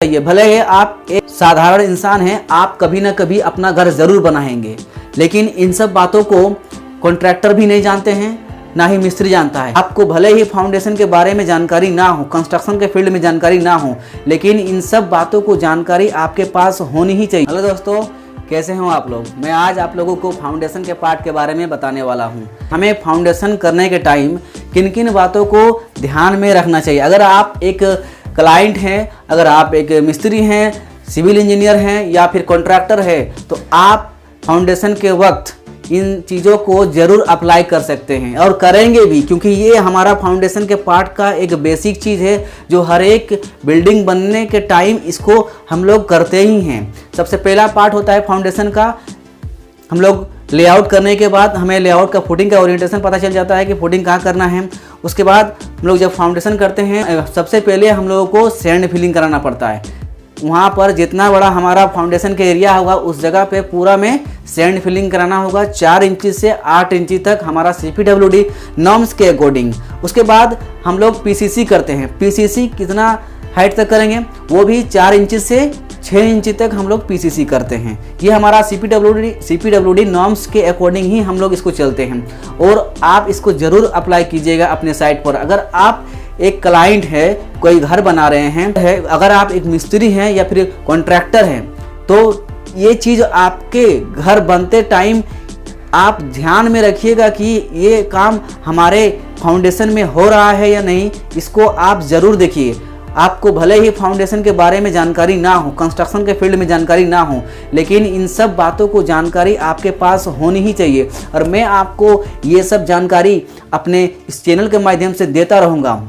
चाहिए। भले ही आप एक साधारण इंसान हैं, आप कभी ना कभी अपना घर ज़रूर बनाएंगे, लेकिन इन सब बातों को कॉन्ट्रैक्टर भी नहीं जानते हैं, ना ही मिस्त्री जानता है। आपको भले ही फाउंडेशन के बारे में जानकारी ना हो, कंस्ट्रक्शन के फील्ड में जानकारी ना हो, लेकिन इन सब बातों को जानकारी आपके पास होनी ही चाहिए। हेलो दोस्तों, कैसे हो आप लोग? मैं आज आप लोगों को फाउंडेशन के पार्ट के बारे में बताने वाला हूँ। हमें फाउंडेशन करने के टाइम किन किन बातों को ध्यान में रखना चाहिए। अगर आप एक क्लाइंट हैं, अगर आप एक मिस्त्री हैं, सिविल इंजीनियर हैं या फिर कॉन्ट्रैक्टर है, तो आप फाउंडेशन के वक्त इन चीज़ों को ज़रूर अप्लाई कर सकते हैं और करेंगे भी, क्योंकि ये हमारा फाउंडेशन के पार्ट का एक बेसिक चीज़ है जो हर एक बिल्डिंग बनने के टाइम इसको हम लोग करते ही हैं। सबसे पहला पार्ट होता है फाउंडेशन का। हम लोग लेआउट करने के बाद हमें लेआउट का फुटिंग का ओरिएंटेशन पता चल जाता है कि फुटिंग कहाँ करना है। उसके बाद हम लोग जब फाउंडेशन करते हैं, सबसे पहले हम लोगों को सैंड फिलिंग कराना पड़ता है। वहाँ पर जितना बड़ा हमारा फाउंडेशन का एरिया होगा उस जगह पे पूरा में सैंड फिलिंग कराना होगा। 4 इंची से 8 इंची तक हमारा CPWD नॉर्म्स के अकॉर्डिंग। उसके बाद हम लोग PCC करते हैं। PCC कितना हाइट तक करेंगे, वो भी 4 इंची से 6 इंची तक हम लोग PCC करते हैं। ये हमारा CPWD नॉर्म्स के अकॉर्डिंग ही हम लोग इसको चलते हैं और आप इसको ज़रूर अप्लाई कीजिएगा अपने साइट पर। अगर आप एक क्लाइंट है, कोई घर बना रहे हैं, अगर आप एक मिस्त्री हैं या फिर कॉन्ट्रैक्टर हैं, तो ये चीज़ आपके घर बनते टाइम आप ध्यान में रखिएगा कि ये काम हमारे फाउंडेशन में हो रहा है या नहीं। इसको आप ज़रूर देखिए। आपको भले ही फाउंडेशन के बारे में जानकारी ना हो, कंस्ट्रक्शन के फील्ड में जानकारी ना हो, लेकिन इन सब बातों को जानकारी आपके पास होनी ही चाहिए। और मैं आपको ये सब जानकारी अपने इस चैनल के माध्यम से देता रहूँगा।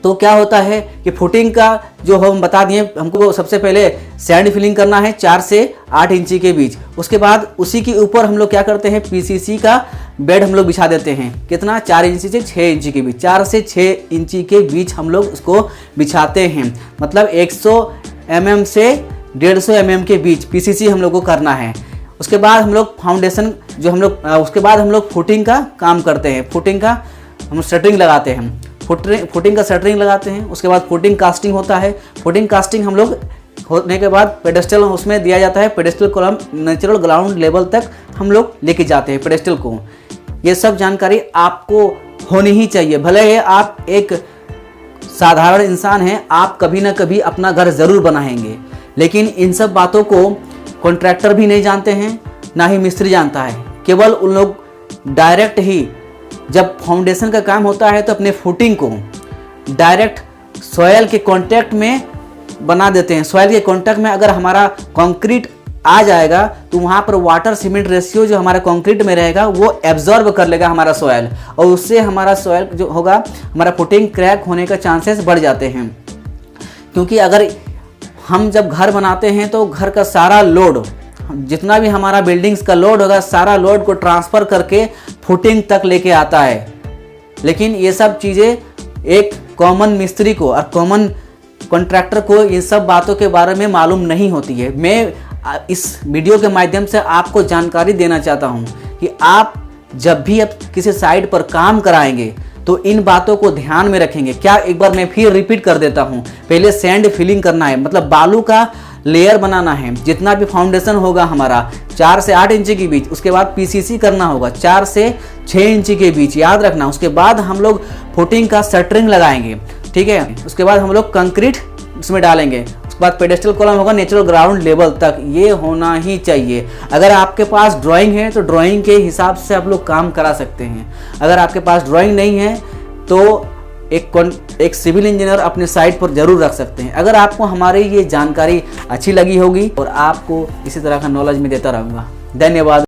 तो क्या होता है कि फुटिंग का जो हम बता दिए, हमको सबसे पहले सैंड फिलिंग करना है 4 से 8 इंची के बीच। उसके बाद उसी के ऊपर हम लोग क्या करते हैं, PCC का बेड हम लोग बिछा देते हैं। कितना? 4 इंची से 6 इंची के बीच। 4 से 6 इंची के बीच हम लोग उसको बिछाते हैं। मतलब 100 mm से 150 mm के बीच PCC हम लोग को करना है। उसके बाद हम लोग फाउंडेशन उसके बाद हम लोग फुटिंग का काम करते हैं। फुटिंग का हम शटरिंग लगाते हैं। फुटिंग का शटरिंग लगाते हैं। उसके बाद फुटिंग कास्टिंग होता है। फुटिंग कास्टिंग हम लोग होने के बाद पेडेस्टल उसमें दिया जाता है। पेडेस्टल को हम नेचुरल ग्राउंड लेवल तक हम लोग लेके जाते हैं पेडेस्टल को। ये सब जानकारी आपको होनी ही चाहिए। भले ही आप एक साधारण इंसान हैं, आप कभी ना कभी अपना घर ज़रूर बनाएंगे, लेकिन इन सब बातों को कॉन्ट्रैक्टर भी नहीं जानते हैं, ना ही मिस्त्री जानता है। केवल उन लोग डायरेक्ट ही जब फाउंडेशन का काम होता है तो अपने फुटिंग को डायरेक्ट सॉयल के कांटेक्ट में बना देते हैं। सॉयल के कांटेक्ट में अगर हमारा कंक्रीट आ जाएगा तो वहाँ पर वाटर सीमेंट रेशियो जो हमारा कंक्रीट में रहेगा वो एब्जॉर्ब कर लेगा हमारा सॉयल, और उससे हमारा सॉयल जो होगा, हमारा फुटिंग क्रैक होने का चांसेस बढ़ जाते हैं। क्योंकि अगर हम जब घर बनाते हैं तो घर का सारा लोड, जितना भी हमारा बिल्डिंग्स का लोड होगा, सारा लोड को ट्रांसफ़र करके फुटिंग तक लेके आता है। लेकिन ये सब चीज़ें एक कॉमन मिस्त्री को और कॉमन कॉन्ट्रैक्टर को इन सब बातों के बारे में मालूम नहीं होती है। मैं इस वीडियो के माध्यम से आपको जानकारी देना चाहता हूँ कि आप जब भी आप किसी साइट पर काम कराएंगे तो इन बातों को ध्यान में रखेंगे। क्या, एक बार मैं फिर रिपीट कर देता हूँ। पहले सैंड फिलिंग करना है, मतलब बालू का लेयर बनाना है। जितना भी फाउंडेशन होगा हमारा 4 से 8 इंची के बीच। उसके बाद PCC करना होगा 4 से 6 इंची के बीच, याद रखना। उसके बाद हम लोग फुटिंग का शटरिंग लगाएंगे, ठीक है। उसके बाद हम लोग कंक्रीट उसमें डालेंगे। उसके बाद पेडेस्टल कॉलम होगा नेचुरल ग्राउंड लेवल तक। ये होना ही चाहिए। अगर आपके पास ड्राइंग है तो ड्राइंग के हिसाब से आप लोग काम करा सकते हैं। अगर आपके पास ड्राइंग नहीं है तो एक सिविल इंजीनियर अपने साइट पर जरूर रख सकते हैं। अगर आपको हमारी ये जानकारी अच्छी लगी होगी और आपको इसी तरह का नॉलेज में देता रहूँगा। धन्यवाद।